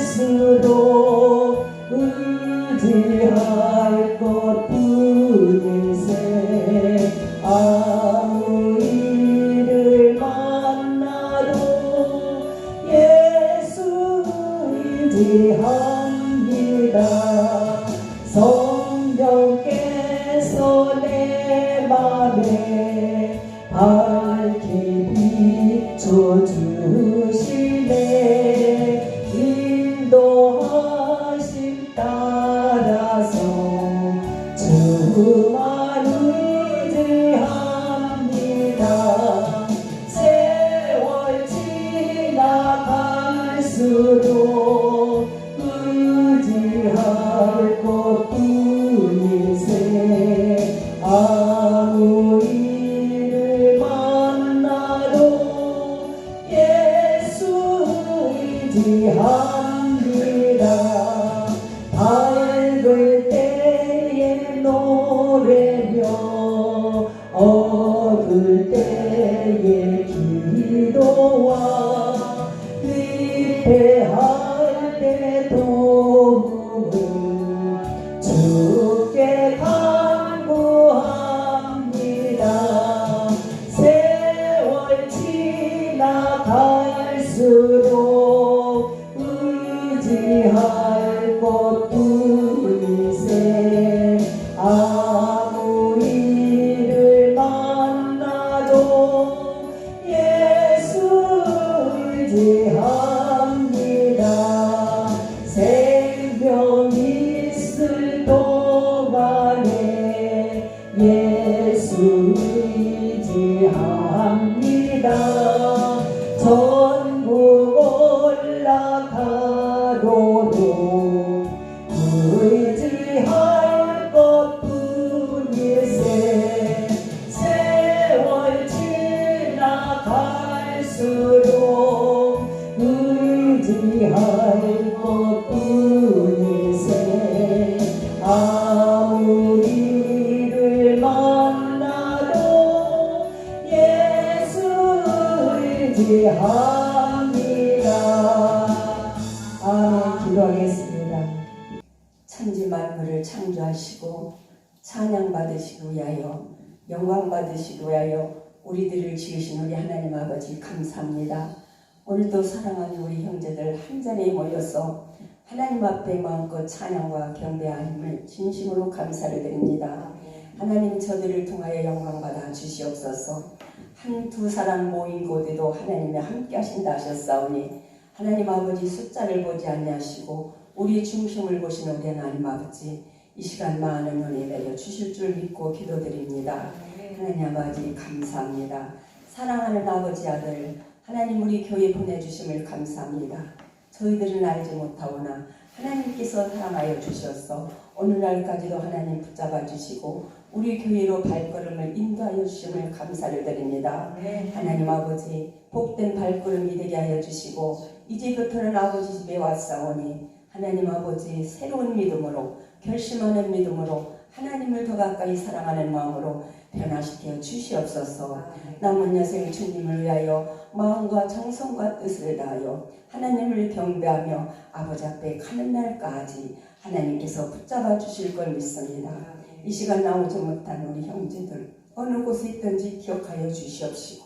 갈수록 의지할 것뿐일세. 아무 일을 만나도 예수 의지합니다. 성령께서 내 맘에 밝게 비춰주시네. 인도하심 따라서 주만 의지합니다. 세월 지나갈수록 의지할 것뿐일세. 아무 일을 만나도 예수 의지합니다. 밝을 때에 노래며 어두울 때에 기도와 위패할 때 도움을 주께 간구합니다. 세월 지나갈수록 의지할 것뿐일세. 아무 일을 만나도 예수 의지합니다. 생명 있을 동안에 예수 의지합니다. 전국 올라가도록 의지할 것뿐일세. 세월 지나갈수록 의지할 것뿐일세. 아무 일을 만나도 예수 의지합니다. 아멘. 기도하겠습니다. 천지 만물을 창조하시고 찬양받으시기 위하여 영광받으시기 위하여 우리들을 지으신 우리 하나님 아버지 감사합니다. 오늘도 사랑하는 우리 형제들 한 자리에 모여서 하나님 앞에 마음껏 찬양과 경배함을 진심으로 감사를 드립니다. 하나님 저들을 통하여 영광받아 주시옵소서. 한두 사람 모인 곳에도 하나님이 함께 하신다 하셨사오니 하나님 아버지 숫자를 보지 아니하시고 우리 중심을 보시는 우리 하나님 아버지 이 시간 많은 은혜 내려 주실 줄 믿고 기도드립니다. 하나님 아버지 감사합니다. 사랑하는 아버지 아들 하나님 우리 교회 보내주심을 감사합니다. 저희들은 알지 못하오나 하나님께서 사랑하여 주셔서 오늘날까지도 하나님 붙잡아 주시고 우리 교회로 발걸음을 인도하여 주심을 감사를 드립니다. 하나님 아버지 복된 발걸음이 되게 하여 주시고 이제부터는 아버지 집에 왔사오니 하나님 아버지 새로운 믿음으로 결심하는 믿음으로 하나님을 더 가까이 사랑하는 마음으로 변화시켜 주시옵소서. 남은 여생 주님을 위하여 마음과 정성과 뜻을 다하여 하나님을 경배하며 아버지 앞에 가는 날까지 하나님께서 붙잡아 주실 걸 믿습니다. 이 시간 나오지 못한 우리 형제들 어느 곳에 있든지 기억하여 주시옵시고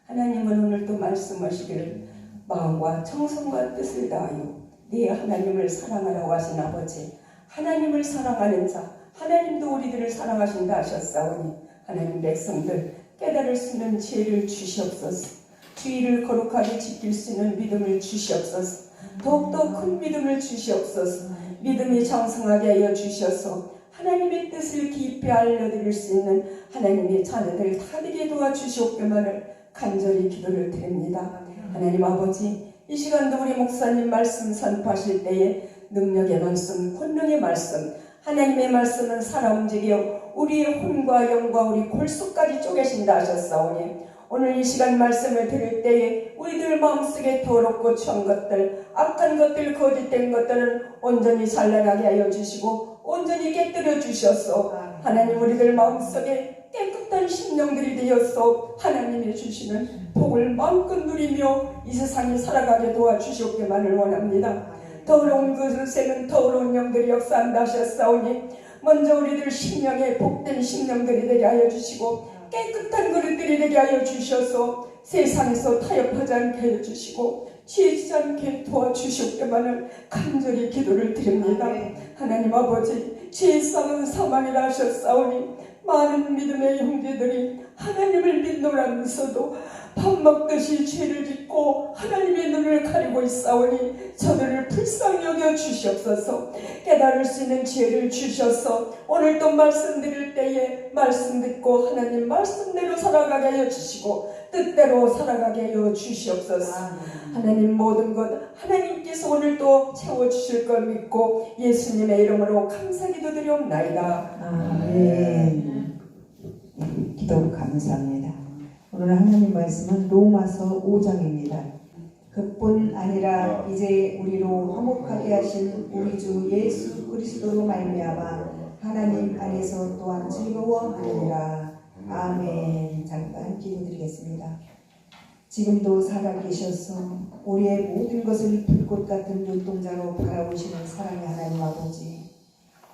하나님은 오늘도 말씀하시기를 마음과 정성과 뜻을 다하여 네 하나님을 사랑하라고 하신 아버지 하나님을 사랑하는 자 하나님도 우리들을 사랑하신다 하셨사오니 하나님 백성들 깨달을 수 있는 지혜를 주시옵소서. 주의를 거룩하게 지킬 수 있는 믿음을 주시옵소서. 더욱더 큰 믿음을 주시옵소서. 믿음이 장성하게 하여 주셔서 하나님의 뜻을 깊이 알려드릴 수 있는 하나님의 자녀들 다 되게 도와주시옵기만을 간절히 기도를 드립니다. 하나님 아버지 이 시간도 우리 목사님 말씀 선포하실 때에 능력의 말씀, 권능의 말씀 하나님의 말씀은 살아 움직여 우리의 혼과 영과 우리 골수까지 쪼개신다 하셨사오니 오늘 이 시간 말씀을 들을 때에 우리들 마음속에 더럽고 추한 것들 악한 것들 거짓된 것들은 온전히 찬란하게 하여 주시고 온전히 깨뜨려 주셔서 하나님 우리들 마음속에 깨끗한 심령들이 되어서 하나님이 주시는 복을 마음껏 누리며 이 세상에 살아가게 도와주시옵기만을 원합니다. 더러운 그릇에는 더러운 영들이 역사한다 하셨사오니 먼저 우리들 심령에 복된 심령들이 되게 하여 주시고 깨끗한 그릇들이 되게 하여 주셔서 세상에서 타협하지 않게 하여 주시고 취해지지 않게 도와주시옵기만을 간절히 기도를 드립니다. 하나님 아버지, 죄의 쌍은 사망이라 하셨사오니 많은 믿음의 형제들이 하나님을 믿노라면서도 밥 먹듯이 죄를 짓고 하나님의 눈을 가리고 있사오니 저들을 불쌍히 여겨 주시옵소서. 깨달을 수 있는 지혜를 주셔서 오늘도 말씀 드릴 때에 말씀 듣고 하나님 말씀대로 살아가게 하여 주시고 뜻대로 살아가게 하여 주시옵소서. 하나님 모든 것 하나님께서 오늘도 채워주실 걸 믿고 예수님의 이름으로 감사기도 드리옵나이다. 아멘. 기도 감사합니다. 오늘 하나님 말씀은 로마서 5장입니다. 그뿐 아니라 이제 우리로 화목하게 하신 우리 주 예수 그리스도로 말미암아 하나님 안에서 또한 즐거워하느니라. 아멘. 잠깐 기도드리겠습니다. 지금도 살아계셔서 우리의 모든 것을 불꽃 같은 눈동자로 바라보시는 사랑의 하나님 아버지,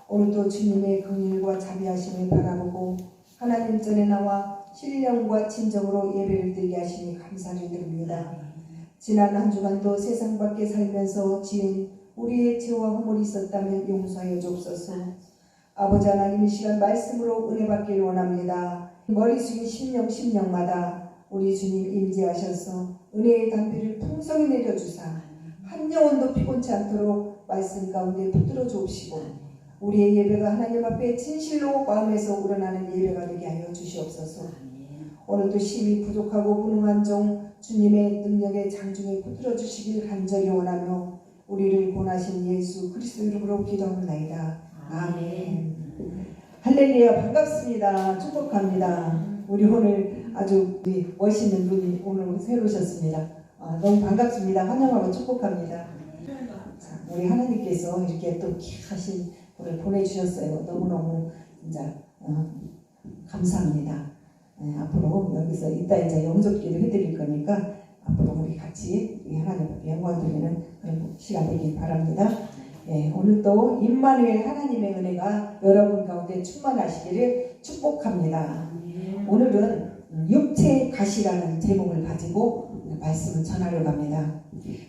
오늘도 주님의 긍휼과 자비하심을 바라보고 하나님 전에 나와 신령과 진정으로 예배를 드리게 하시니 감사를 드립니다. 지난 한 주간도 세상 밖에 살면서 지은 우리의 죄와 허물이 있었다면 용서하여 주옵소서. 아버지 하나님, 이 시간 말씀으로 은혜 받기를 원합니다. 머리 숙인 심령마다 우리 주님 임재하셔서 은혜의 담비를 풍성히 내려주사 한 영혼도 피곤치 않도록 말씀 가운데 붙들어 주옵시고 우리의 예배가 하나님 앞에 진실로 마음에서 우러나는 예배가 되게 하여 주시옵소서. 오늘도 심히 부족하고 무능한 종 주님의 능력의 장중에 붙들어 주시길 간절히 원하며 우리를 권하신 예수 그리스도 이름으로 기도합니다. 아멘. 할렐루야. 반갑습니다. 축복합니다. 우리 오늘 아주 멋있는 분이 오늘 새로 오셨습니다. 너무 반갑습니다. 환영하고 축복합니다. 자, 우리 하나님께서 이렇게 또 귀하신 분을 보내주셨어요. 너무너무 진짜 감사합니다. 앞으로 여기서 이따 이제 영접기를 해드릴 거니까 앞으로 우리 같이 하나님 앞에 영광 드리는 그런 시간 되길 바랍니다. 오늘도 임마누엘 하나님의 은혜가 여러분 가운데 충만하시기를 축복합니다. 오늘은 육체의 가시라는 제목을 가지고 말씀을 전하려고 합니다.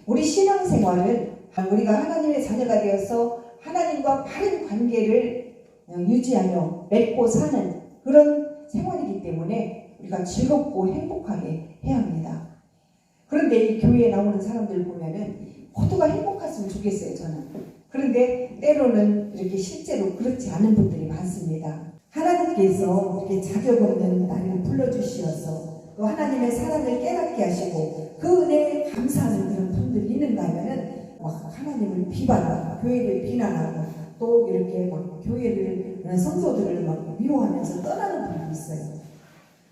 우리 신앙생활을 우리가 하나님의 자녀가 되어서 하나님과 바른 관계를 유지하며 맺고 사는 그런 생활이기 때문에 우리가 즐겁고 행복하게 해야 합니다. 그런데 이 교회에 나오는 사람들 보면은 모두가 행복했으면 좋겠어요, 저는. 그런데 때로는 이렇게 실제로 그렇지 않은 분들이 많습니다. 하나님께서 이렇게 자격 없는 나를 불러주시어서 또 하나님의 사랑을 깨닫게 하시고 그 은혜에 감사하는 그런 분들이 있는가 하면은 막 하나님을 비방하고 교회를 비난하고 또 이렇게 막 교회를 성도들을 막 미워하면서 떠나는 분들이 있어요.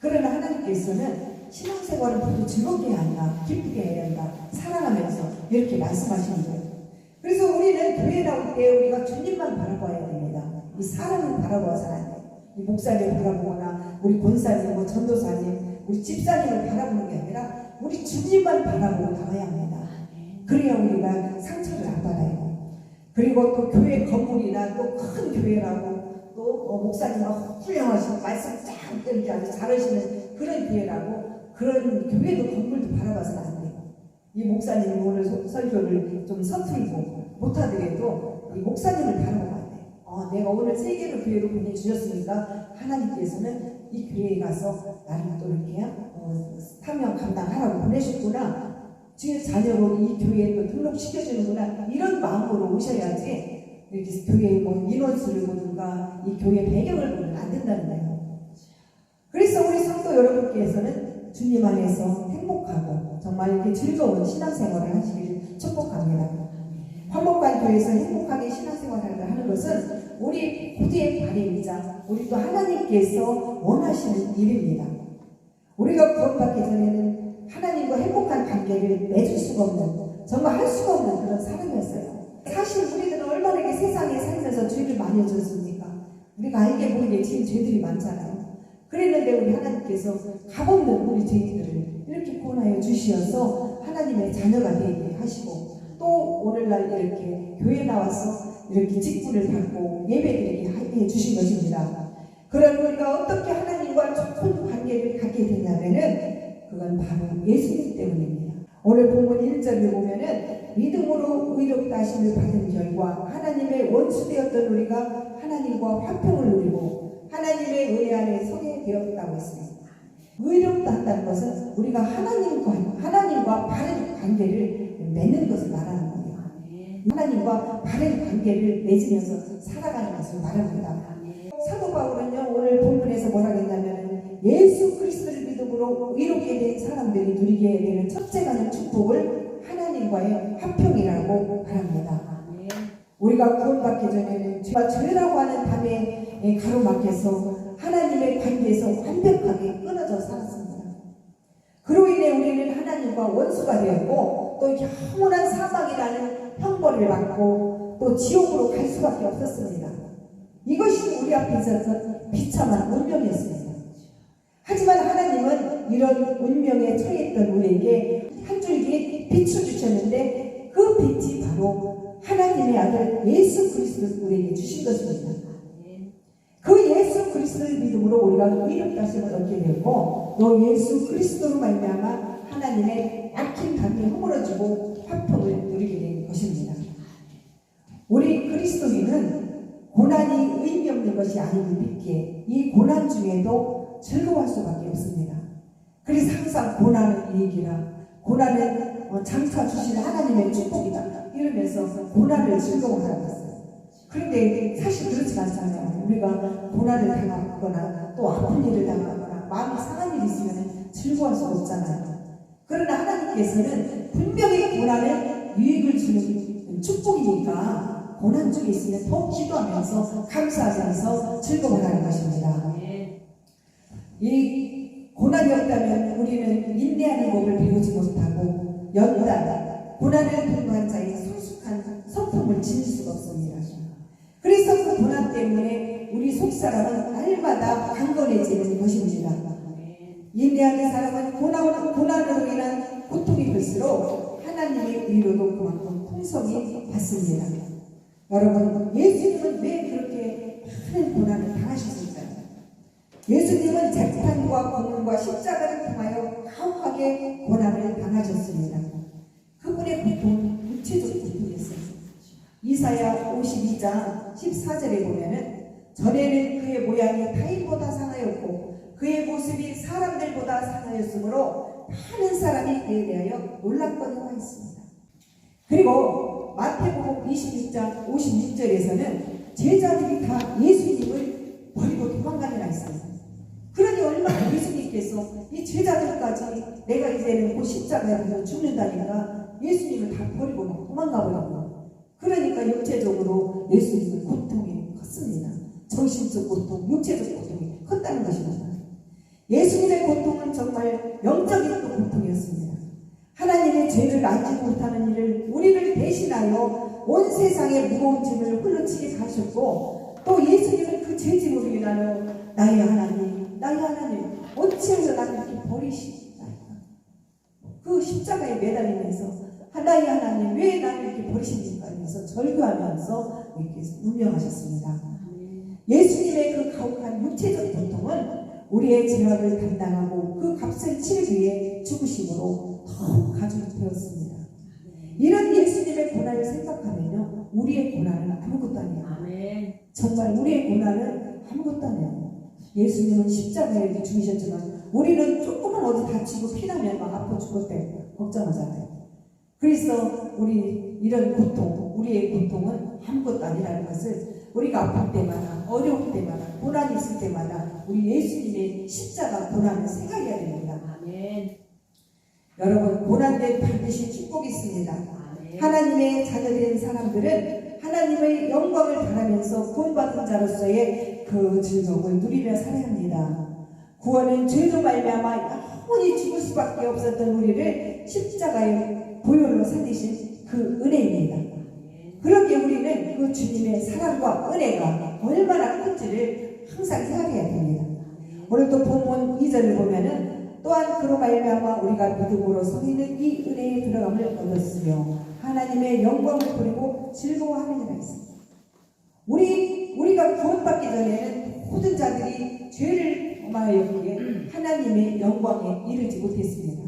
그러나 하나님께서는 신앙생활을 모두 즐겁게 해야 한다, 기쁘게 해야 한다, 사랑하면서 이렇게 말씀하시는 거예요. 그래서 우리는 교회 나올 때 우리가 주님만 바라봐야 됩니다. 이 사람을 바라봐서 안 돼요. 이 목사님을 바라보거나 우리 권사님, 뭐 전도사님, 우리 집사님을 바라보는 게 아니라 우리 주님만 바라보고 나가야 합니다. 그래야 우리가 상처를 안 받아요. 그리고 또 교회 건물이나 또 큰 교회라고 또 목사님은 훌륭하시고 말씀 쫙 이렇게 아주 잘하시는 그런 교회라고 그런 교회도 건물도 바라봐서는 안 돼요. 이 목사님이 오늘 설교를 좀 서툴고 못하더라도 이 목사님을 바라보면 안 돼요. 내가 오늘 세계로 교회로 보내주셨으니까 하나님께서는 이 교회에 가서 나를 또 이렇게 사명 감당하라고 보내셨구나. 지금 자녀로 이 교회에 또 등록시켜주는구나. 이런 마음으로 오셔야지 이렇게 교회의 뭐 인원수를 보든가 이 교회 배경을 보면 안 된다는 거예요. 그래서 우리 성도 여러분께서는 주님 안에서 행복하고 정말 이렇게 즐거운 신앙생활을 하시기를 축복합니다. 화목한 교회에서 행복하게 신앙생활을 하는 것은 우리 구주의 바램이자 우리 또 하나님께서 원하시는 일입니다. 우리가 구원받기 전에는 하나님과 행복한 관계를 맺을 수가 없는, 정말 할 수가 없는 그런 사람이었어요. 사실 우리들은 얼마나 이렇게 세상에 살면서 죄를 많이 졌습니까? 우리가 알게 모르게 지은 죄들이 많잖아요. 그랬는데 우리 하나님께서 값없는 우리 죄인들을 이렇게 구원하여 주시어서 하나님의 자녀가 되게 하시고 또 또 오늘날 이렇게 교회 나와서 이렇게 직분을 받고 예배드리게 해 주신 것입니다. 그런 우리가 어떻게 하나님과 깊은 관계를 갖게 되냐면은 그건 바로 예수님 때문입니다. 오늘 본문 1절을 보면은 믿음으로 의롭다 하심을 받은 결과 하나님의 원수되었던 우리가 하나님과 화평을 누리고 하나님의 은혜 안에 서게 되었다고 했습니다. 의롭다 한다는 것은 우리가 하나님과 바른 관계를 맺는 것을 말하는 거예요. 하나님과 바른 관계를 맺으면서 살아가는 것을 말합니다. 사도 바울은요 오늘 본문에서 뭐라고 했냐면 예수 그리스도를 믿음으로 의롭게 된 사람들이 누리게 되는 첫째가는 축복을 하나님과의 화평이라고 말합니다. 우리가 구원받기 전에는 죄라고 하는 담에 가로막혀서 하나님의 관계에서 완벽하게 끊어져 살았습니다. 그로 인해 우리는 하나님과 원수가 되었고 또 영원한 사망이라는 형벌을 받고 또 지옥으로 갈 수밖에 없었습니다. 이것이 우리 앞에 있어서 비참한 운명이었습니다. 하지만 하나님은 이런 운명에 처했던 우리에게 한 줄기 빛을 주셨는데 그 빛이 바로 하나님의 아들 예수 그리스도를 우리에게 주신 것입니다. 그 예수 그리스도를 믿음으로 우리가 의롭다 하심을 얻게 되고 또 예수 그리스도로 말미암아 하나님의 악힌 담이 허물어지고 화평을 누리게 된 것입니다. 우리 그리스도인은 고난이 의미 없는 것이 아님을 믿기에 이 고난 중에도 즐거워할 수밖에 없습니다. 그래서 항상 고난은 유익이라 고난은 장차 주신 하나님의 축복이다 이러면서 고난을 즐거워하라고 했어요. 그런데 사실 그렇지 않잖아요. 우리가 고난을 당하거나 또 아픈 일을 당하거나 마음이 상한 일이 있으면 즐거워할 수가 없잖아요. 그러나 하나님께서는 분명히 고난은 유익을 주는 축복이니까 고난 중에 있으면 더 기도하면서 감사하면서 즐거워하는 것입니다. 이 고난이 없다면 우리는 인내하는 법을 배우지 못하고 연단, 고난을 통과한 자의 성숙한 성품을 지닐 수가 없습니다. 그래서 그 고난 때문에 우리 속사람은 날마다 강건해지는 것입니다. 인내하는 사람은 고난으로 인한 고통이 클수록 하나님의 위로도 그만큼 풍성히 받습니다. 여러분, 예수님은 왜 그렇게 많은 고난을 당하셨을까요? 예수님은 재판과 고문과 십자가를 통하여 가혹하게 고난을 당하셨습니다. 그분의 고통은 육체적 고통이었습니다. 이사야 52장 14절에 보면은 전에는 그의 모양이 타인보다 상하였고 그의 모습이 사람들보다 상하였으므로 많은 사람이 그에 대하여 놀랍거니와 했습니다. 그리고 마태복음 26장 56절에서는 제자들이 다 예수님을 버리고 도망가니라 했습니다. 그러니 얼마나 예수님께서 이 제자들까지 내가 이제는 곧 십자가에서 죽는다니까 예수님을 다 버리고 도망가 버리고 그러니까 육체적으로 예수님의 고통이 컸습니다. 정신적 고통, 육체적 고통이 컸다는 것입니다. 예수님의 고통은 정말 영적인 고통이었습니다. 하나님의 죄를 알지 못하는 일을 우리를 대신하여 온 세상의 무거운 짐을 홀로치게 하셨고 또 예수님은 그 죄짐으로 인하여 나의 하나님 어찌하여 나를 이렇게 버리시나이까 그 십자가에 매달리면서 나의 하나님 왜 나를 이렇게 버리십니까 하면서 절규하면서 이렇게 운명하셨습니다. 예수님의 그 가혹한 육체적 고통은 우리의 죄악을 담당하고 그 값을 치르기 위해 죽으심으로 더욱 가중이 되었습니다. 이런 예수님의 고난을 생각하면요 우리의 고난은 아무것도 아니에요. 정말 우리의 고난은 아무것도 아니에요. 예수님은 십자가에 죽으셨지만 우리는 조금만 어디 다치고 피나면 막 아파 죽을 때 걱정하잖아요. 그래서 우리 이런 고통, 우리의 고통은 아무것도 아니라는 것을 우리가 아플 때마다, 어려울 때마다, 고난이 있을 때마다 우리 예수님의 십자가 고난을 생각해야 됩니다. 아멘. 여러분, 고난된 반드시 축복이 있습니다. 아멘. 하나님의 자녀된 사람들은 하나님의 영광을 바라면서 구원받은 자로서의 그 즐거움을 누리며 살아야 합니다. 구원은 죄로 말미암아 영원히 죽을 수밖에 없었던 우리를 십자가에 보혈로 살리신 그 은혜입니다. 그렇게 우리는 그 주님의 사랑과 은혜가 얼마나 큰지를 항상 생각해야 됩니다. 오늘도 본문 2절을 보면은 또한 그로 말미암아 우리가 믿음으로 서 있는 이 은혜에 들어감을 얻었으며 하나님의 영광을 버리고 즐거워하느니라 했습니다. 우리가 구원받기 전에는 모든 자들이 죄를 범하였기에 하나님의 영광에 이르지 못했습니다.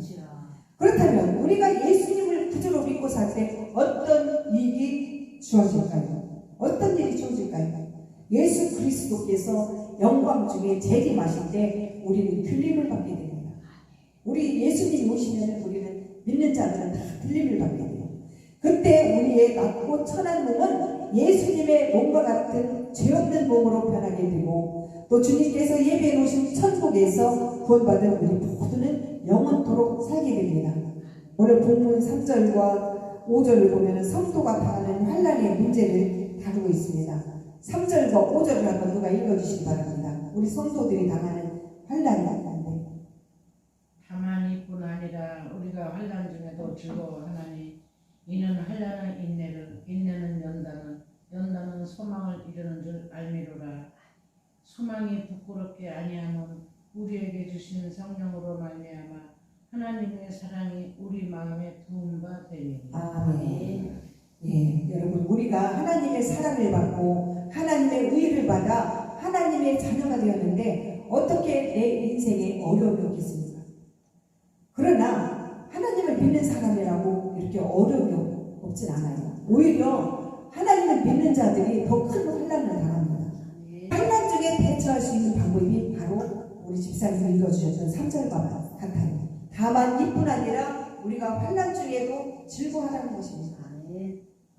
그렇다면 우리가 예수님을 구주로 믿고 살 때 어떤 일이 주어질까요? 어떤 일이 주어질까요? 예수 그리스도께서 영광 중에 재림하실 때 우리는 들림을 받게 됩니다. 우리 예수님 오시면 우리는 믿는 자들은 다 들림을 받게 돼요. 그때 우리의 낮고 천한 몸은 예수님의 몸과 같은 죄 없는 몸으로 변하게 되고, 또 주님께서 예배해 놓으신 천국에서 구원받은 우리 모두는 영원토록 살게 됩니다. 오늘 본문 3절과 5절을 보면 성도가 당하는 환난의 문제를 다루고 있습니다. 3절과 5절을 한번 누가 읽어주시기 바랍니다. 우리 성도들이 당하는 환난이 있는데, 다만 이뿐 아니라 우리가 환난 중에도 즐거워하나니 이는 환난은 인내를, 인내는 연단은 소망을 이루는 줄 알미로라. 소망이 부끄럽게 아니하면 우리에게 주신 성령으로 말미암아 하나님의 사랑이 우리 마음에 부음바 되리니. 아멘. 예, 여러분, 우리가 하나님의 사랑을 받고 하나님의 의를 받아 하나님의 자녀가 되었는데 어떻게 내 인생에 어려움이 없겠습니까? 그러나 하나님을 믿는 사람이라고 이렇게 어려움이 없진 않아요. 오히려 하나님을 믿는 자들이 더 큰 환난을 당합니다. 환난 중에 대처할 수 있는 방법이 바로 우리 집사님이 읽어주셨던 3절과 같아요. 다만 이뿐 아니라 우리가 환난 중에도 즐거워하라는 것입니다.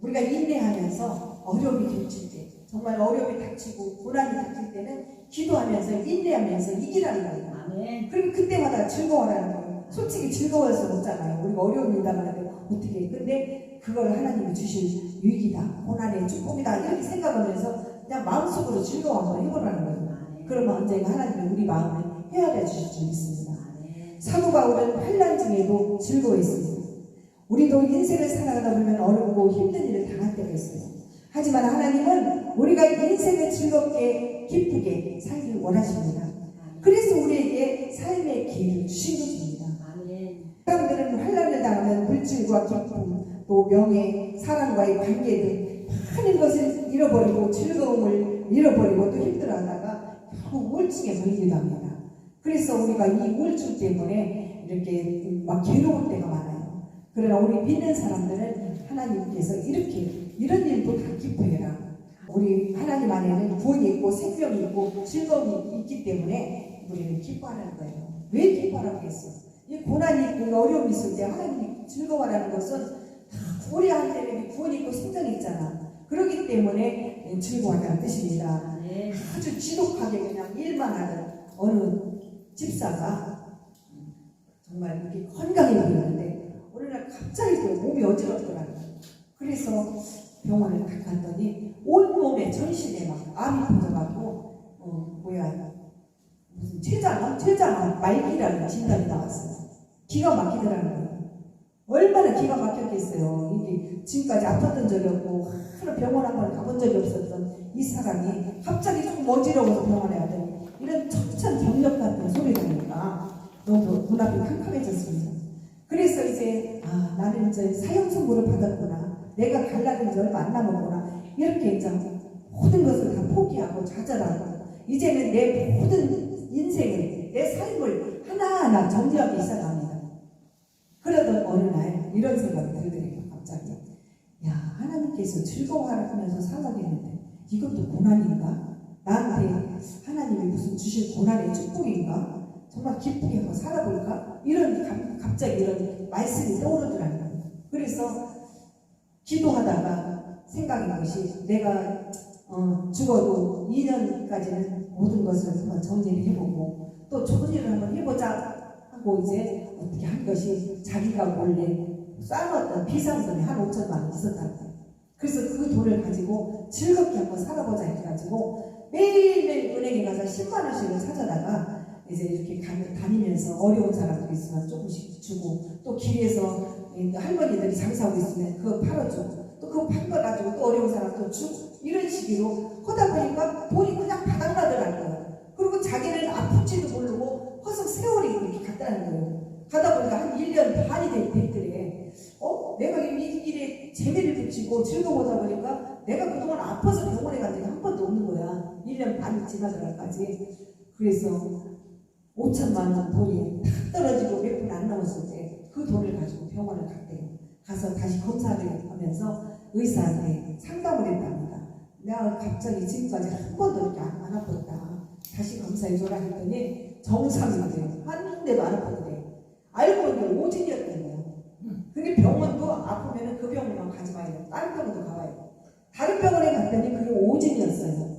우리가 인내하면서 어려움이 닥칠 때, 정말 어려움이 닥치고 고난이 닥칠 때는 기도하면서 인내하면서 이기라는 거예요. 그럼 그때마다 즐거워하라는 거예요. 솔직히 즐거워할 수 없잖아요. 우리가 어려움이 있다면 어떻게. 근데 그걸 하나님이 주신 위기다, 고난의 축복이다 이렇게 생각하면서 그냥 마음속으로 즐거워 한번 해보라는 거예요. 그러면 언젠가 하나님이 우리 마음을 헤아려 주실 줄 믿습니다. 사도 바울은 환난 중에도 즐거워했습니다. 우리도 인생을 살아가다 보면 어렵고 힘든 일을 당할 때가 있어요. 하지만 하나님은 우리가 인생을 즐겁게 기쁘게 살기를 원하십니다. 그래서 우리에게 삶의 기회를 주신 것입니다. 사람들은 환난을 당하면 물질과 기쁨, 또 명예, 사람과의 관계 등 많은 것을 잃어버리고 즐거움을 잃어버리고 또 힘들어하다가 결국 우울증에 걸리기도 합니다. 그래서 우리가 이 우울증 때문에 이렇게 막 괴로울 때가 많아요. 그러나 우리 믿는 사람들은 하나님께서 이렇게 이런 일도 다 기뻐해라. 우리 하나님 안에는 구원이 있고 생명이 있고 즐거움이 있기 때문에 우리는 기뻐하라는 거예요. 왜 기뻐하라고 했어? 이 고난이 있고 어려움이 있을 때 하나님이 즐거워하라는 것은 우리 한테는 구원이 있고 생명이 있잖아. 그렇기 때문에 즐거워하라는 뜻입니다. 아주 지독하게 그냥 일만 하는 어느 집사가 정말 이렇게 건강해 보이는데 어느 날 갑자기 또 몸이 어지럽더라고요. 그래서 병원을 딱 갔더니 온몸에 전신에 막 암이 퍼져가지고 무슨 췌장 말기라는 진단이 나왔어요. 기가 막히더라는 거예요. 얼마나 기가 막혔겠어요. 이게 지금까지 아팠던 적이 없고 하루 병원 한 번 가본 적이 없었던 이 사람이 갑자기 조금 어지러워서 병원에 왔더니 이런 천천벽력 같은 소리가 나니까 너무 눈앞이 캄캄해졌습니다. 그래서 이제 나는 이제 사형 선고를 받았구나, 내가 갈 날은 이제 얼마 안 남았구나, 이렇게 이제 모든 것을 다 포기하고 좌절하고 이제는 내 모든 인생을, 내 삶을 하나하나 정리하기 시작합니다. 그러던 어느 날 이런 생각이 들더래요. 갑자기 하나님께서 즐거워하면서 살아가겠는데 이것도 고난인가? 나한테 하나님이 무슨 주실 고난의 축복인가? 정말 기쁘게 한번 살아볼까? 이런 갑자기 이런 말씀이 떠오르더라는 거예요. 그래서 기도하다가 생각한 것이 내가 죽어도 2년까지는 모든 것을 한번 정리를 해보고 또 좋은 일을 한번 해보자 하고 이제 어떻게 한 것이 자기가 원래 쌓아놨던 비상금이 한 5천만 원 있었다는 거예요. 그래서 그 돈을 가지고 즐겁게 한번 살아보자 해가지고 매일매일 은행에 가서 10만 원씩을 찾아다가 이제 이렇게 다니면서 어려운 사람들이 있으면 조금씩 주고, 또 길에서 할머니들이 장사하고 있으면 그거 팔아주고, 또 그거 판 거 가지고 또 어려운 사람 또 주고, 이런 식으로 하다 보니까 돈이 그냥 바닥나더라는 거예요. 그리고 자기는 아픈지도 모르고 허석 세월이 이렇게 갔다는 거예요. 가다 보니까 한 1년 반이 됐더래. 내가 이 일에 재미를 붙이고 즐거워하다 보니까 내가 그동안 아파서 병원에 간 적이 한 번도 없는 거야. 1년 반 지나서까지. 그래서 5천만 원 돈이 탁 떨어지고 몇 푼 안 남았을 때 그 돈을 가지고 병원을 갔대요. 가서 다시 검사를 하면서 의사한테 상담을 했답니다. 내가 갑자기 지금까지 한 번도 이렇게 안 아팠다. 다시 검사해줘라 했더니 정상이 돼요. 한 군데도 안 아팠대. 알고 보니 오진이었던 거예요. 그게 병원도 아프면 그 병원만 가지 마요. 다른 병원도 가봐요. 다른 병원에 갔더니 그게 오진이었어요.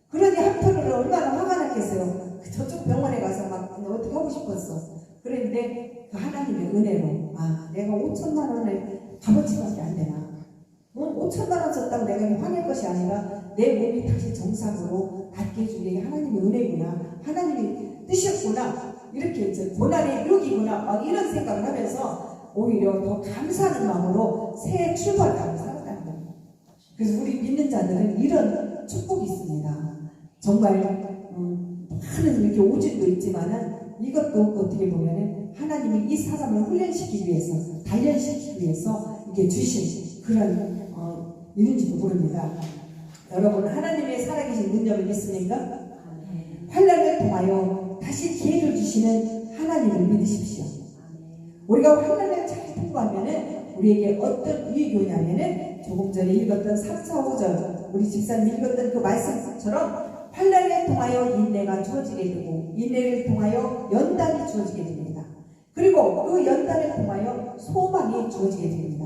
그러니 한편으로 얼마나 화가 났겠어요. 저쪽 병원에 가서 막 어떻게 하고 싶었어. 그런데 그 하나님의 은혜로 내가 5천만 원을 값어치밖에 안 되나. 5천만 원 썼다고 내가 화낼 것이 아니라 내 몸이 다시 정상으로 낫게 해준 게 하나님의 은혜구나. 하나님이 뜻이었구나. 이렇게 이제 고난의 유혹이구나. 막 이런 생각을 하면서 오히려 더 감사하는 마음으로 새 출발하고 살았다는 거예요. 그래서 우리 믿는 자들은 이런 축복이 있습니다. 정말 많은 이렇게 오진도 있지만은 이것도 어떻게 보면은 하나님이 이 사람을 훈련시키기 위해서, 단련시키기 위해서 이게 주신 그런 일인지도 모릅니다. 여러분, 하나님의 살아계신 능력을 믿습니까? 환난을 통하여 다시 기회를 주시는 하나님을 믿으십시오. 우리가 환난을 잘 통과하면은 우리에게 어떤 유익이 오냐면은 조금 전에 읽었던 3, 4, 5절 우리 집사님 읽었던 그 말씀처럼 환난을 통하여 인내가 주어지게 되고 인내를 통하여 연단이 주어지게 됩니다. 그리고 그 연단을 통하여 소망이 주어지게 됩니다.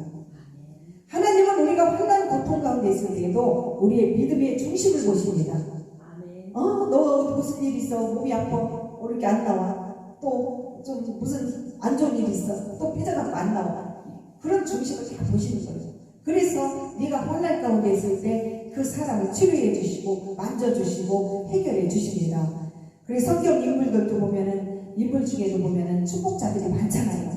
하나님은 우리가 환난 고통 가운데 있을 때에도 우리의 믿음의 중심을 보십니다. 너 무슨 일 있어? 몸이 아파? 이렇게 안 나와? 또 좀 무슨 안 좋은 일 있어? 또 삐져나고 안 나와? 그런 중심을 잘 보시는 거예요. 그래서 네가 환난 가운데 있을 때 그 사람을 치료해 주시고 만져주시고 해결해 주십니다. 그래서 성경 인물들도 보면은 인물 중에도 보면은 축복자들이 많잖아요.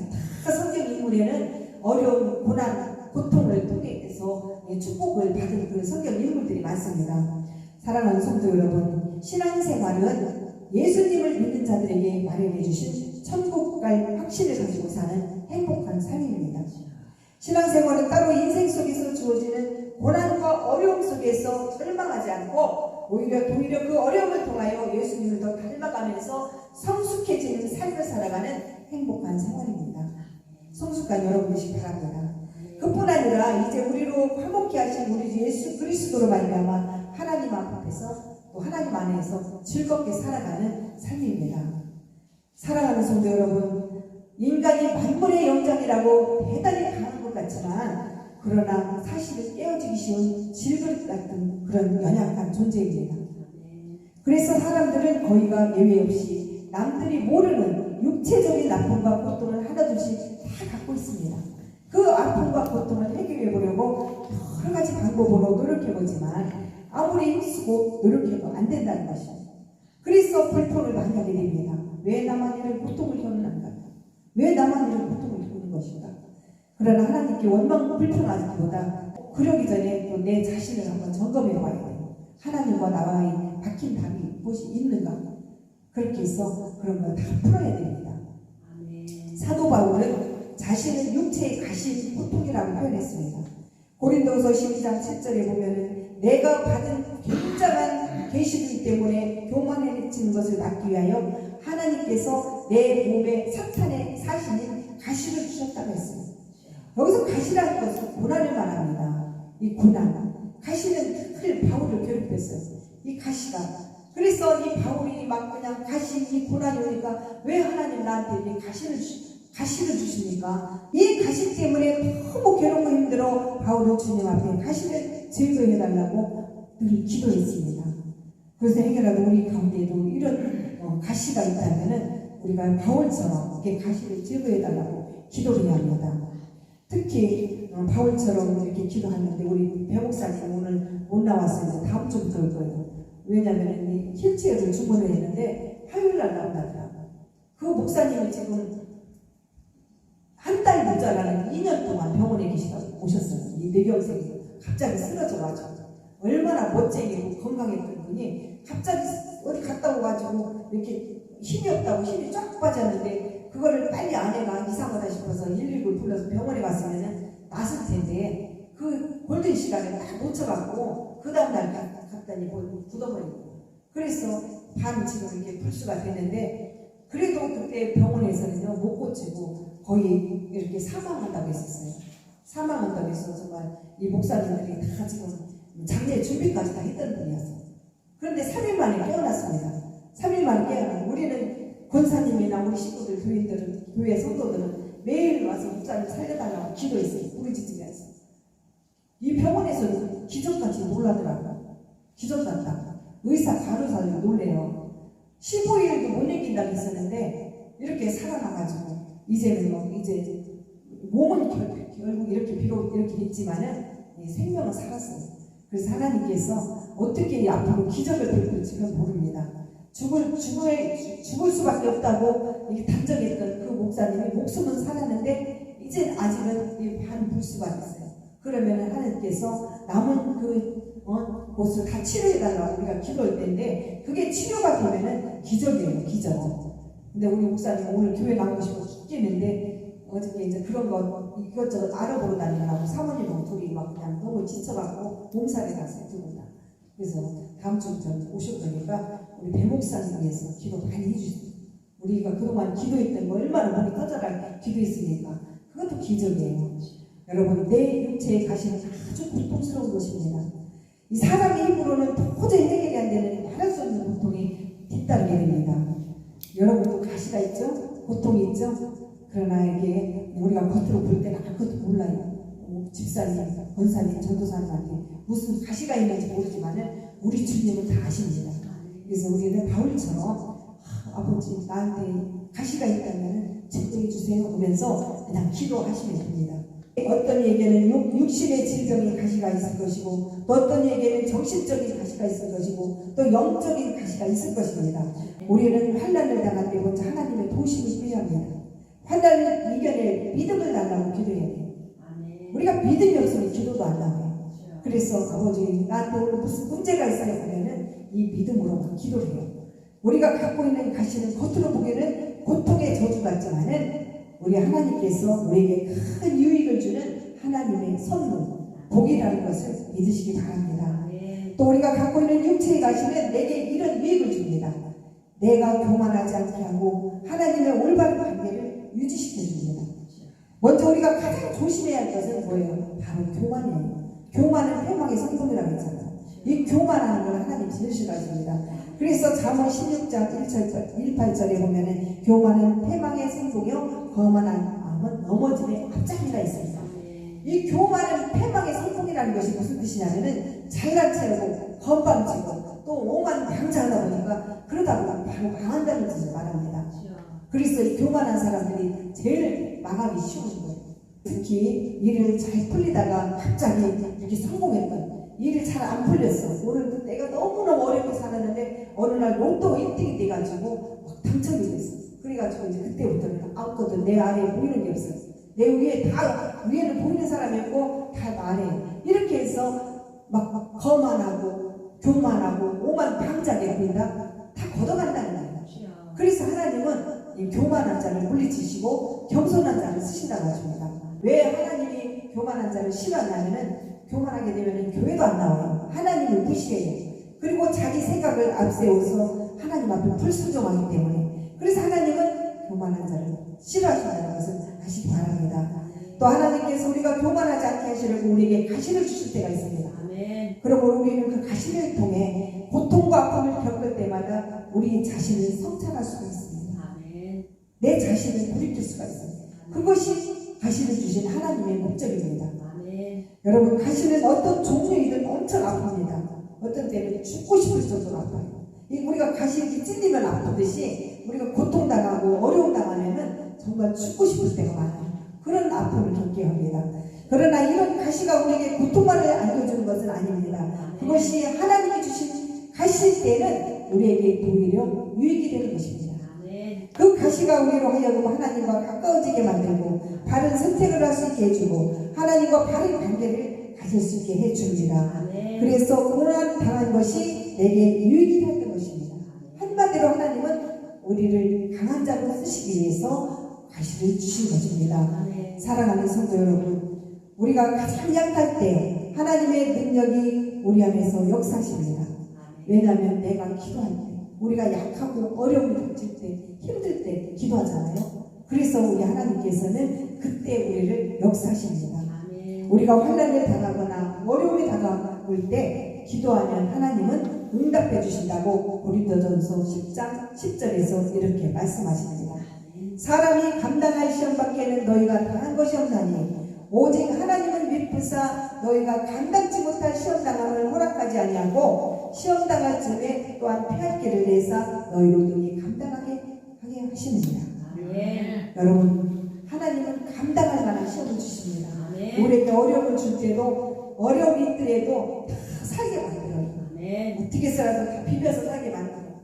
다 성경 인물에는 어려운 고난 고통을 통해서 축복을 받은 그 성경 인물들이 많습니다. 사랑하는 성도 여러분, 신앙생활은 예수님을 믿는 자들에게 마련해 주신 천국 갈 확신을 가지고 사는 행복한 삶입니다. 신앙생활은 따로 인생 속에서 주어지는 고난과 어려움 속에서 절망하지 않고 오히려 그 어려움을 통하여 예수님을 더 닮아가면서 성숙해지는 삶을 살아가는 행복한 생활입니다. 성숙한 여러분 되시기 바랍니다. 그뿐 아니라 이제 우리로 화목케 하신 우리 예수 그리스도로 말미암아 하나님 앞에서 또 하나님 안에서 즐겁게 살아가는 삶입니다. 사랑하는 성도 여러분, 인간이 만물의 영장이라고 대단히 강한 것 같지만 그러나 사실은 깨어지기 쉬운 질그릇 같은 그런 연약한 존재입니다. 그래서 사람들은 거의가 예외 없이 남들이 모르는 육체적인 아픔과 고통을 하나둘씩 다 갖고 있습니다. 그 아픔과 고통을 해결해 보려고 여러 가지 방법으로 노력해보지만 아무리 힘쓰고 노력해도 안 된다는 것입니다. 그래서 불평을 많이 하게 됩니다. 왜 나만 이런 고통을 겪는가? 왜 나만 이런 고통을 겪는 것인가? 그러나 하나님께 원망 불평하기보다 그러기 전에 또 내 자신을 한번 점검해 봐야 돼요. 하나님과 나와의 박힌 답이 무엇이 있는가? 그렇게 해서 그런 걸 다 풀어야 됩니다. 사도 바울은 자신은 육체의 가시 고통이라고 표현했습니다. 고린도서 12장 7절에 보면은 내가 받은 굉장한 계시이기 때문에 교만해지는 것을 막기 위하여 하나님께서 내 몸에 사탄의 사신인 가시를 주셨다고 했습니다. 여기서 가시라는 것은 고난을 말합니다. 이 고난, 가시는 특히 바울을 괴롭혔어요. 이 가시가. 그래서 이 바울이 막 그냥 이 고난이 오니까 왜 하나님 나한테 이 가시를 주십니까? 이 가시 때문에 너무 괴롭고 힘들어 바울은 주님 앞에 가시를 제거해달라고 늘 기도했습니다. 그래서 행여라도 우리 가운데도 이런 가시가 있다면은 우리가 바울처럼 이렇게 가시를 제거해달라고 기도를 해야 합니다. 특히 바울처럼 이렇게 기도하는데 우리 배 목사님 오늘 못 나왔어요. 다음 주부터 올 거예요. 왜냐하면 이 휠체어를 주문을 했는데 화요일날 나온다더라고요. 그 목사님이 지금 한 달 모자라는 2년 동안 병원에 계시다고 오셨어요. 이 뇌경색이 갑자기 쓰러져가지고 얼마나 멋쟁이고 건강했던 분이 갑자기 어디 갔다 오가지고 이렇게 힘이 없다고 힘이 쫙 빠졌는데 그거를 빨리 아내가 이상하다 싶어서 119를 불러서 병원에 갔으면 낫을 텐데 그 골든 시간에 딱 놓쳐갖고 그 다음날 갔더니 뭐 굳어버리고 그래서 반 지금 이렇게 불수가 됐는데 그래도 그때 병원에서는요 못 고치고 거의 이렇게 사망한다고 했었어요. 사망한다고 해서 정말 이 목사님들이 다 지금 장례 준비까지 다 했던 분이었어요. 그런데 3일 만에 깨어났습니다. 3일 만에 깨어나고 우리는 권사님이나 우리 식구들 교인들은 교회 성도들은 매일 와서 목사님 살려달라고 기도했어요. 부르짖으면서 이 병원에서는 기적같이 놀라더라고요. 기적 같다. 의사 간호사들이 놀래요. 15일도 못 이긴다고 했었는데 이렇게 살아나가지고 이제는 뭐 이제 몸은 결국 이렇게 비록 이렇게 됐지만은 생명은 살았어요. 그래서 하나님께서 어떻게 앞으로 기적을 베풀지는 모릅니다. 죽을 수밖에 없다고 이렇게 단정했던 그 목사님이 목숨은 살았는데 이제 아직은 반 불수가 됐어요. 그러면 하나님께서 남은 곳을 다 치료해달라고 우리가 기도할 때인데 그게 치료가 되면은 기적이에요. 기적. 근데 우리 목사님 오늘 교회 나오고 싶어 죽겠는데 어저께 이제 그런 거 이것저것 알아보러 다니느라고 사모님하고 둘이 막 그냥 너무 지쳐갖고 몸살에 갔어요. 두 분 다. 그래서 다음 주부터 오셨으니까 우리 배 목사님 위해서 기도 많이 해주세요. 우리가 그동안 기도했던 거 얼마나 몸이 터져라 기도했으니까 그것도 기적이에요. 여러분 내 육체의 가시는 아주 고통스러운 것입니다. 이 사람의 힘으로는 도저히 해결이 안 되는 말할 수 없는 고통이 뒤따르게 됩니다. 여러분도 가시가 있죠? 고통이 있죠? 그러나 이게 우리가 겉으로 볼 때는 아무것도 몰라요. 집사님, 권사님, 전도사님한테 무슨 가시가 있는지 모르지만은 우리 주님은 다 아십니다. 그래서 우리는 바울처럼 아버지 나한테 가시가 있다면 책정해 주세요 하면서 그냥 기도하시면 됩니다. 어떤 이에게는 육신의 질병이 가시가 있을 것이고 또 어떤 이에게는 정신적인 가시가 있을 것이고 또 영적인 가시가 있을 것입니다. 우리는 환난을 당할 때 먼저 하나님의 도심을 필요합니다. 환난을 이겨낼 믿음을 달라고 기도해야 돼요. 우리가 믿음이 없으면 기도도 안 나와요. 그래서 아버지 나한테 오늘 무슨 문제가 있어요 하면은 이 믿음으로 기도를 해요. 우리가 갖고 있는 가시는 겉으로 보기에는 고통의 저주 같지만은 우리 하나님께서 우리에게 큰 유익을 주는 하나님의 선물, 복이라는 것을 믿으시기 바랍니다. 또 우리가 갖고 있는 육체의 가시는 내게 이런 유익을 줍니다. 내가 교만하지 않게 하고 하나님의 올바른 관계를 유지시켜 줍니다. 먼저 우리가 가장 조심해야 할 것은 뭐예요? 바로 교만이에요. 교만은 패망의 성품이라고 했잖아요. 이 교만하는 걸 하나님 제일 싫어하십니다. 그래서 잠언 16장 18절에 보면은 교만은 패망의 성품이요 거만한 마음은 넘어짐의 앞장이라 있습니다. 이 교만은 패망의 성품이라는 것이 무슨 뜻이냐면은 잘난 체하고 건방지고 또 오만 방자하다 보니까 그러다 보면 바로 망한다는 뜻을 말합니다. 그래서 이 교만한 사람들이 제일 망하기 쉬운 거예요. 특히 일을 잘 풀리다가 갑자기 이렇게 성공했던 일이 잘 안 풀렸어. 오늘도 내가 너무너무 어렵게 살았는데 어느 날 로또 1등이 돼가지고 막 당첨이 됐어. 그래가지고 이제 그때부터는 아무것도 내 아래에 보이는 게 없어. 내 위에 다 위에는 보이는 사람이 있고 다 아래 이렇게 해서 막 거만하고 교만하고 오만 방자게 보인다. 다 걷어간다는 거예요. 그래서 하나님은 이 교만한 자를 물리치시고 겸손한 자를 쓰신다고 하십니다. 왜 하나님이 교만한 자를 싫어하냐면은 교만하게 되면 교회도 안 나와요. 하나님을 무시해요. 그리고 자기 생각을 앞세워서 하나님 앞에 불순종하기 때문에 그래서 하나님은 교만한 자를 싫어하신다는 것을 아시기 바랍니다. 또 하나님께서 우리가 교만하지 않게 하시려고 우리에게 가시를 주실 때가 있습니다. 그리고 우리는 그 가시를 통해 고통과 아픔을 겪을 때마다 우리 자신을 성찰할 수가 있습니다. 내 자신을 돌이킬 수가 있습니다. 그것이 가시를 주신 하나님의 목적입니다. 여러분 가시는 어떤 종류이든 엄청 아픕니다. 어떤 때는 죽고 싶을 정도로 아파요. 우리가 가시 이렇게 찔리면 아프듯이 우리가 고통당하고 어려움당하면 정말 죽고 싶을 때가 많아요. 그런 아픔을 겪게 합니다. 그러나 이런 가시가 우리에게 고통만을 안겨주는 것은 아닙니다. 그것이 하나님이 주신 가시일 때는 우리에게 오히려 유익이 되는 것입니다. 그 가시가 우리로 하여금 하나님과 가까워지게 만들고 바른 선택을 할 수 있게 해주고 하나님과 바른 관계를 가질 수 있게 해줍니다. 그래서 고난 당한 것이 내게 유익이 되는 것입니다. 한마디로 하나님은 우리를 강한 자로 쓰시기 위해서 가시를 주신 것입니다. 사랑하는 성도 여러분, 우리가 가장 약할 때 하나님의 능력이 우리 안에서 역사십니다. 왜냐하면 내가 기도할 때, 우리가 약하고 어려움이 닥칠 때, 힘들 때 기도하잖아요. 그래서 우리 하나님께서는 그때 우리를 역사십니다. 우리가 환난을 당하거나 어려움이 다가올 때 기도하면 하나님은 응답해 주신다고 고린도전서 10장 10절에서 이렇게 말씀하십니다. 사람이 감당할 시험 밖에는 너희가 당한 것이 없나니 오직 하나님은 미쁘사 너희가 감당치 못할 시험 당함을 허락하지 아니하고 시험 당할 즈음에 또한 피할 길을 내사 너희로 능히 감당하게 하게 하시느니라. 여러분, 하나님은 감당할 만한 시험을 주십니다. 우리에게 어려움을 줄 때도 어려움이 있더라도 다 살게 만들어요. 어떻게 해서라도 다 비벼서 살게 만들어요.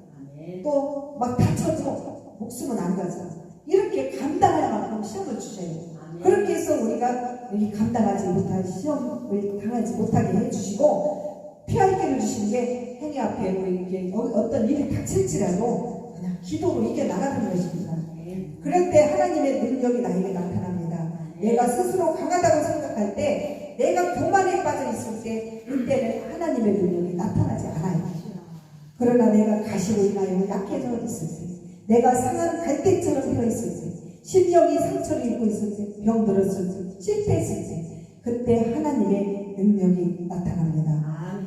또 막 다쳐도 목숨은 안 가져. 이렇게 감당할 만큼 시험을 주셔요. 그렇게 해서 우리가 여기 감당하지 못할 시험을 당하지 못하게 해주시고 피할 길을 주신 게 행위 앞에 이렇게 어떤 일이 닥칠지라도 그냥 기도로 이겨나가는 것입니다. 그럴 때 하나님의 능력이 나에게 나타납니다. 내가 스스로 강하다고 생각할 때, 내가 교만에 빠져 있을 때, 이때는 하나님의 능력이 나타나지 않아요. 그러나 내가 가시로 인하여 약해져 있을 때, 내가 상한 갈대처럼 되어 있을 때, 심령이 상처를 입고 있을 때, 병들었을 때, 실패했을 때, 그때 하나님의 능력이 나타납니다.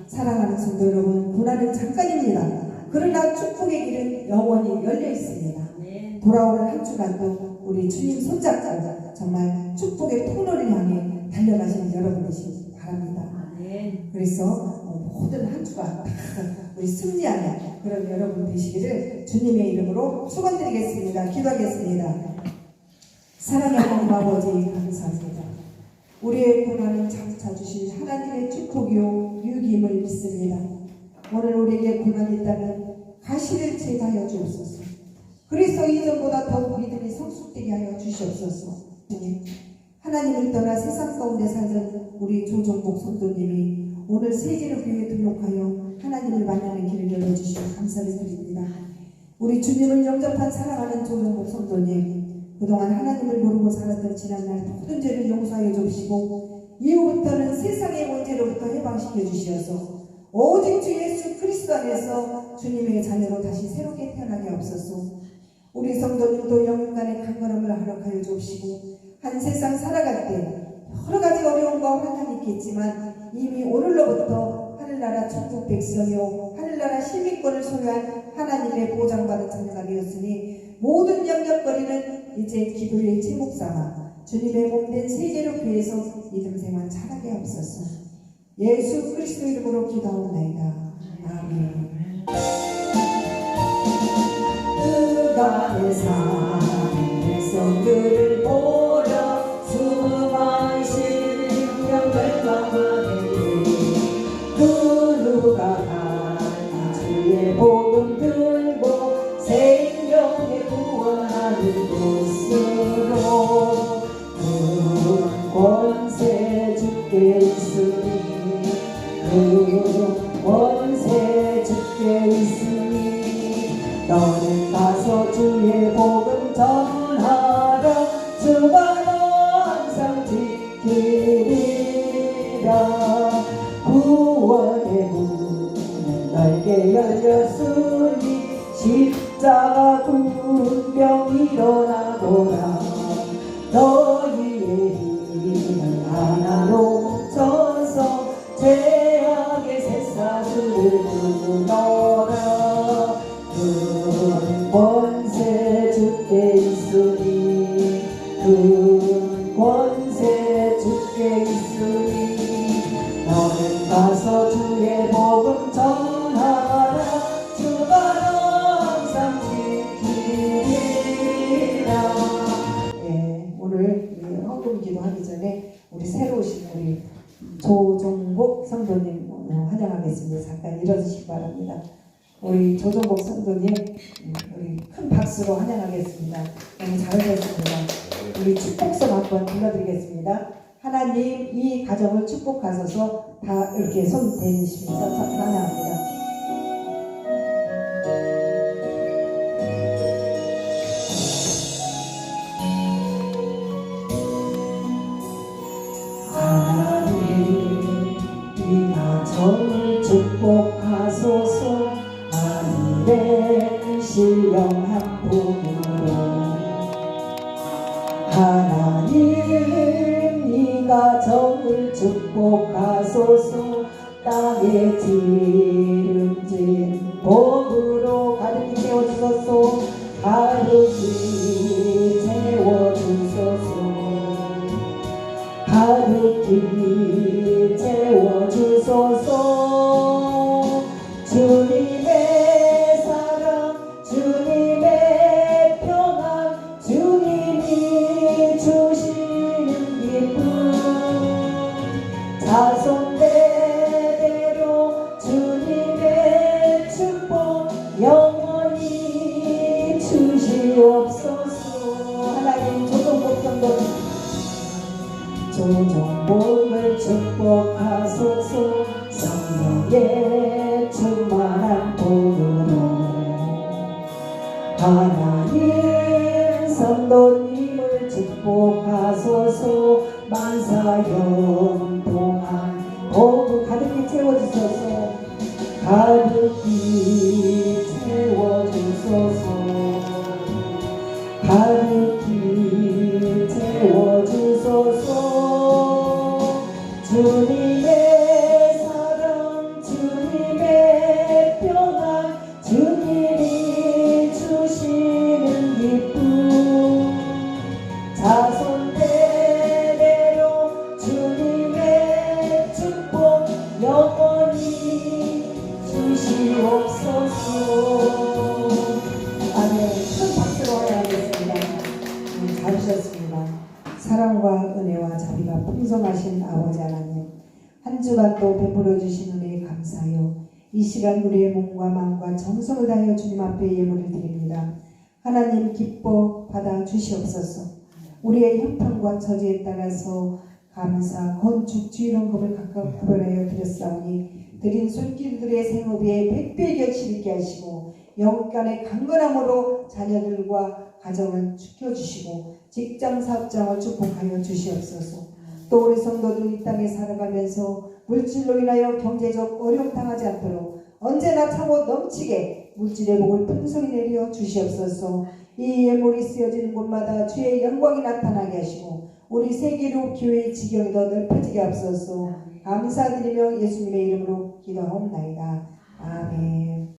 사랑하는 성도 여러분, 고난은 잠깐입니다. 그러나 축복의 길은 영원히 열려 있습니다. 돌아오는 한 주간도 우리 주님 손잡고 정말 축복의 통로를 향해 달려가시는 여러분 되시기 바랍니다. 그래서 모든 한 주간 우리 승리하는 그런 여러분 되시기를 주님의 이름으로 축원드리겠습니다. 기도하겠습니다. 사랑의 하나님 아버지 감사합니다. 우리의 고난을 장차 주실 하나님의 축복이요 유기임을 믿습니다. 오늘 우리에게 고난이 있다면 가시를 제하여 주옵소서. 그리스도 이전보다 더욱 믿음이 성숙되게 하여 주시옵소서. 하나님을 떠나 세상 가운데 살던 우리 조정복 성도님이 오늘 세계로 교회에 등록하여 하나님을 만나는 길을 열어주시고 감사를 드립니다. 우리 주님을 영접한 사랑하는 조정복 성도님, 그동안 하나님을 모르고 살았던 지난날 모든 죄를 용서하여 주시고 이후부터는 세상의 원죄로부터 해방시켜 주시어서 오직 주 예수 그리스도 안에서 주님의 자녀로 다시 새롭게 태어나게 없어서 우리 성도님도 영육간의 강건함을 허락하여 주시고 한 세상 살아갈 때 여러 가지 어려움과 환난이 있겠지만 이미 오늘로부터 하늘나라 천국 백성이요 하늘나라 시민권을 소유한 하나님의 보장받은 자녀가 되었으니 모든 영역거리는 이제 기도의 제목 삼아 주님의 몸된 세계로 교회에서 믿음 생활 잘하게 하옵소서. 예수 그리스도 이름으로 기도하옵나이다. 아멘. 그간의 삶의 성들을 보려 수많은 신령들 만나겠네. 그 누가 간 주의 복음 들고 생명에 구원하는 곳으로 그 권세 주께 있으니 그 권세 주께 있으니 너는 가서 주의 복음 전하라. 주가 항상 지키리라. 구원의 문은 넓게 열렸으니 십자가 군병 일어나거라. 너희의 힘을 하나로 뭉쳐서 죄악의 쇠사슬을 끊어라. 그 권세 주께 있으니 그 권세 주께 있으니 너는 가서 주의 복음 전하라. 주가 항상 지키리라. 오늘 헌금 기도하기 전에 우리 새로 오신 우리 조정복 성도님 환영하겠습니다. 잠깐 일어서시기 바랍니다. 우리 조정복 성도님 우리 큰 박수로 환영하겠습니다. 너무 잘하셨습니다. 우리 축복성 한번 불러드리겠습니다. 하나님 이 가정을 축복하소서. 다 이렇게 손 대시면서 환영합니다. 축복하소서. 하늘의 신령한 복으로 하나님 이 가정을 축복하소서. 땅에 기름진 복으로 가득히 채워주소서. 가득히 채워주소서. 가득히 채워주소서. 주님의 사랑, 주님의 평안, 주님이 주시는 기쁨, 자손대대로 주님의 축복 영원히 주시옵소서. 하나님 조정복을 축복하소서. 성령의 충만한 복으로 하나님 성도님을 축복하소서. 만사형 동안 복 가득히 채워주소서. 가득히 채워주소서. 가득히 채워주소서. 주님의 사랑, 주님의 평안, 주님이 주시는 기쁨, 자손대대로 주님의 축복 영원히 주시옵소서. 아멘. 큰 박수로 하겠습니다. 잘하셨습니다. 사랑과 은혜와 자비가 풍성하신 아버지 하나님, 한 주간 또 베풀어 주신 은혜에 감사하여 이 시간 우리의 몸과 마음과 정성을 다하여 주님 앞에 예물을 드립니다. 하나님 기뻐 받아 주시옵소서. 우리의 형편과 처지에 따라서 감사, 건축, 주일원금을 각각 구별하여 드렸사오니 드린 손길들의 생업에 백배 결실 있게 하시고 영간의 강건함으로 자녀들과 가정을 지켜주시고 직장 사업장을 축복하여 주시옵소서. 또 우리 성도들 이 땅에 살아가면서 물질로 인하여 경제적 어려움 당하지 않도록 언제나 차고 넘치게 물질의 복을 풍성히 내려 주시옵소서. 이 예물이 쓰여지는 곳마다 주의 영광이 나타나게 하시고 우리 세계로 교회의 지경이 더 넓혀지게 하옵소서. 감사드리며 예수님의 이름으로 기도하옵나이다. 아멘.